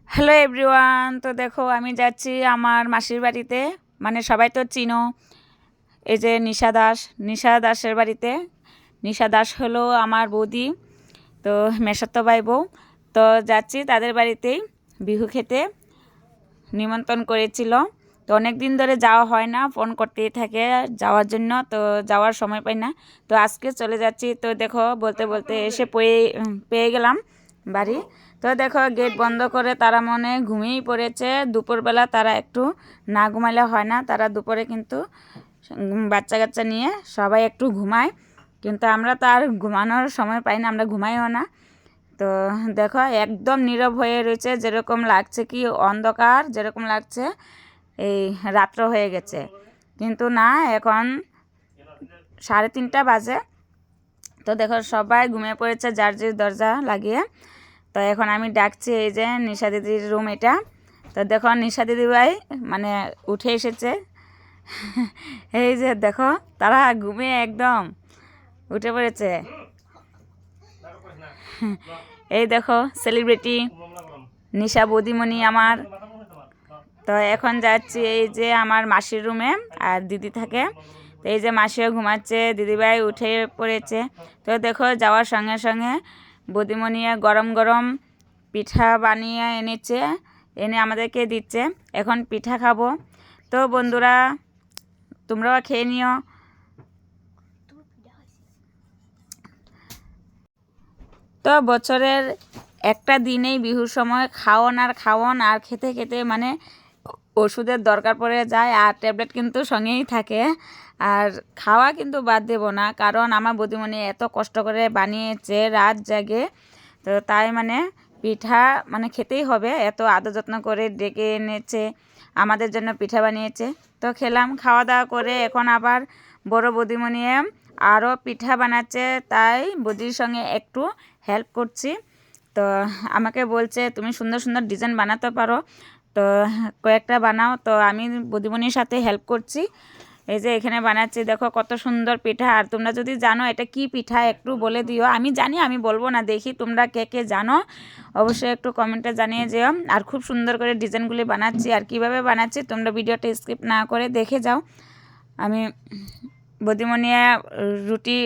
Hello everyone. তো দেখো আমি যাচ্ছি আমার মাসির বাড়িতে, মানে সবাই তো চিনো, এই যে নিশা দাসের বাড়িতে। নিশা দাস হলো আমার বৌদি, তো মেসাতো ভাই বউ। তো যাচ্ছি তাদের বাড়িতেই বিহু খেতে, নিমন্ত্রণ করেছিল। তো অনেক দিন ধরে যাওয়া হয় না, ফোন করতেই থাকে যাওয়ার জন্য, তো যাওয়ার সময় পাই না। তো আজকে চলে যাচ্ছি। তো দেখো বলতে বলতে এসে পেয়ে গেলাম বাড়ি। তো দেখো গেট বন্ধ করে তারা মনে ঘুমিয়েই পড়েছে। দুপুরবেলা তারা একটু না ঘুমাইলে হয় না, তারা দুপুরে কিন্তু বাচ্চা কাচ্চা নিয়ে সবাই একটু ঘুমায়, কিন্তু আমরা তো আর ঘুমানোর সময় পাই না, আমরা ঘুমাইও না। তো দেখো একদম নীরব হয়ে রয়েছে, যেরকম লাগছে কি অন্ধকার, যেরকম লাগছে এই রাত্র হয়ে গেছে, কিন্তু না, এখন 3:30 বাজে। তো দেখো সবাই ঘুমিয়ে পড়েছে যার যে দরজা লাগিয়ে। তো এখন আমি ডাকছি, এই যে নিশা দিদির রুম এটা। তো দেখো নিশা দিদি ভাই মানে উঠে এসেছে। এই যে দেখো তারা ঘুমিয়ে একদম উঠে পড়েছে। এই দেখো সেলিব্রিটি নিশা বৌদিমণি আমার। তো এখন যাচ্ছি এই যে আমার মাসির রুমে, আর দিদি থাকে। তো এই যে মাসিও ঘুমাচ্ছে, দিদিভাই উঠে পড়েছে। তো দেখো যাওয়ার সঙ্গে সঙ্গে বৌদিমণি গরম গরম পিঠা বানিয়ে এনেছে, এনে আমাদেরকে দিচ্ছে। এখন পিঠা খাবো। তো বন্ধুরা তোমরাও খেয়ে নিও। তো বছরের একটা দিনেই বিহুর সময় খাওন আর খেতে খেতে মানে ওষুধের দরকার পড়ে যায়, আর ট্যাবলেট কিন্তু সঙ্গেই থাকে। আর খাওয়া কিন্তু বাদ দেব না, কারণ আমার বৌদিমণি এত কষ্ট করে বানিয়েছে রাত জাগে। তো তাই মানে পিঠা মানে খেতেই হবে, এত আদর যত্ন করে ডেকে এনেছে আমাদের জন্য, পিঠা বানিয়েছে। তো খেলাম, খাওয়া দাওয়া করে এখন আবার বড় বৌদিমণি আরও পিঠা বানাচ্ছে, তাই বৌদির সঙ্গে একটু হেল্প করছি। তো আমাকে বলছে তুমি সুন্দর সুন্দর ডিজাইন বানাতে পারো, তো কয়েকটা বানাও। তো আমি বৌদিমণির সাথে হেল্প করছি। এই যে এখানে বানাচ্ছি, দেখো কত সুন্দর পিঠা। আর তোমরা যদি জানো এটা কি পিঠা একটু বলে দিও। আমি জানি, আমি বলবো না, দেখি তোমরা কে কে জানো অবশ্যই একটু কমেন্টে জানিয়ে যেও। আর খুব সুন্দর করে ডিজাইনগুলি বানাচ্ছি, আর কিভাবে বানাচ্ছি তোমরা ভিডিওটা স্কিপ না করে দেখে যাও। আমি বৌদিমণি রুটি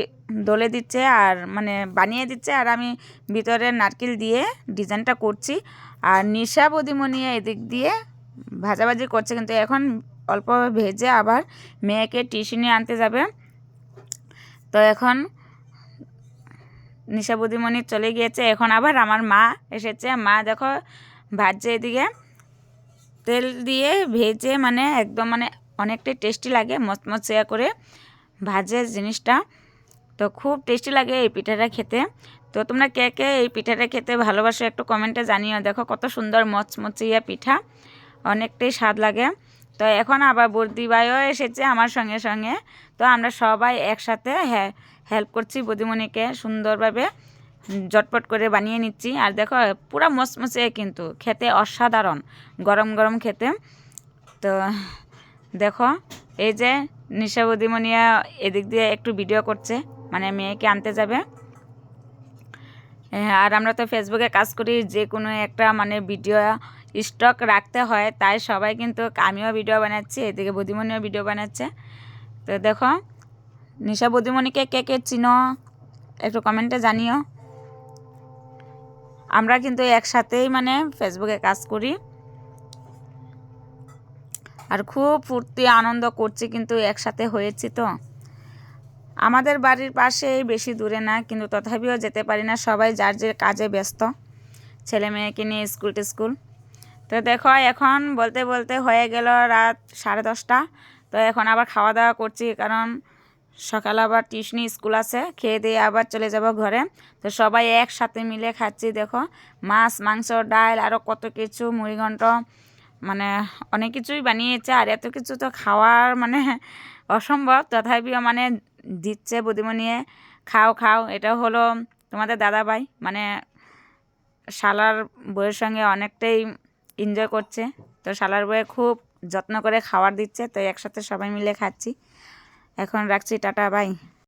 দলে দিচ্ছে আর মানে বানিয়ে দিচ্ছে, আর আমি ভিতরে নারকেল দিয়ে ডিজাইনটা করছি। আর নিশা বৌদিমণি এদিক দিয়ে ভাজাভাজি করছে, কিন্তু এখন অল্প ভেজে আবার মেয়েকে টিউশনি আনতে যাবে। তো এখন নিশা বৌদিমণি চলে গিয়েছে, এখন আবার আমার মা এসেছে। মা দেখো ভাজছে এদিকে, তেল দিয়ে ভেজে মানে একদম মানে অনেকটাই টেস্টি লাগে, মচমচে করে ভাজে জিনিসটা। তো খুব টেস্টি লাগে এই পিঠাটা খেতে। তো তোমরা কে কে এই পিঠাটা খেতে ভালোবাসো একটু কমেন্টে জানিও। দেখো কত সুন্দর মচমচিয়া পিঠা, অনেকটাই স্বাদ লাগে। তো এখন আবার বৌদিভাইও এসেছে আমার সঙ্গে সঙ্গে। তো আমরা সবাই একসাথে হেল্প করছি বৌদিমণিকে, সুন্দরভাবে ঝটপট করে বানিয়ে নিচ্ছি। আর দেখো পুরো মচমচে, কিন্তু খেতে অসাধারণ, গরম গরম খেতে। তো দেখো এই যে নিশা বৌদিমণিয়া এদিক দিয়ে একটু ভিডিও করছে, মানে মেয়েকে আনতে যাবে। আর আমরা তো ফেসবুকে কাজ করি, যে কোনো একটা মানে ভিডিও স্টক রাখতে হয়, তাই সবাই কিন্তু, আমিও ভিডিও বানাচ্ছি, এদিকে বৌদিমণিও ভিডিও বানাচ্ছে। তো দেখো নিশা বৌদিমণিকে কে কে চিনো একটু কমেন্টে জানিও। আমরা কিন্তু একসাথেই মানে ফেসবুকে কাজ করি, আর খুব ফুর্তি আনন্দ করছি, কিন্তু একসাথে হয়েছি। তো আমাদের বাড়ির পাশেই, বেশি দূরে না, কিন্তু তথাপিও যেতে পারি না, সবাই যার যে কাজে ব্যস্ত, ছেলে মেয়েকে নিয়ে স্কুল। তো দেখো এখন বলতে বলতে হয়ে গেল রাত 10:30। তো এখন আবার খাওয়া দাওয়া করছি, কারণ সকালে আবার টিউশনি স্কুল আছে। খেয়ে দিয়ে আবার চলে যাব ঘরে। তো সবাই একসাথে মিলে খাচ্ছি। দেখো মাছ, মাংস, ডাল, আরও কত কিছু, মুড়িঘণ্ট, মানে অনেক কিছুই বানিয়েছে। আর এত কিছু তো খাওয়ার মানে অসম্ভব, তথাপিও মানে দিচ্ছে বৌদিমণি, খাও খাও। এটা হলো তোমাদের দাদাভাই, মানে শালার বউয়ের সঙ্গে অনেকটাই এনজয় করছে। তো শালার বউয়ে খুব যত্ন করে খাবার দিচ্ছে, তো একসাথে সবাই মিলে খাচ্ছি। এখন রাখছি, টাটা, বাই।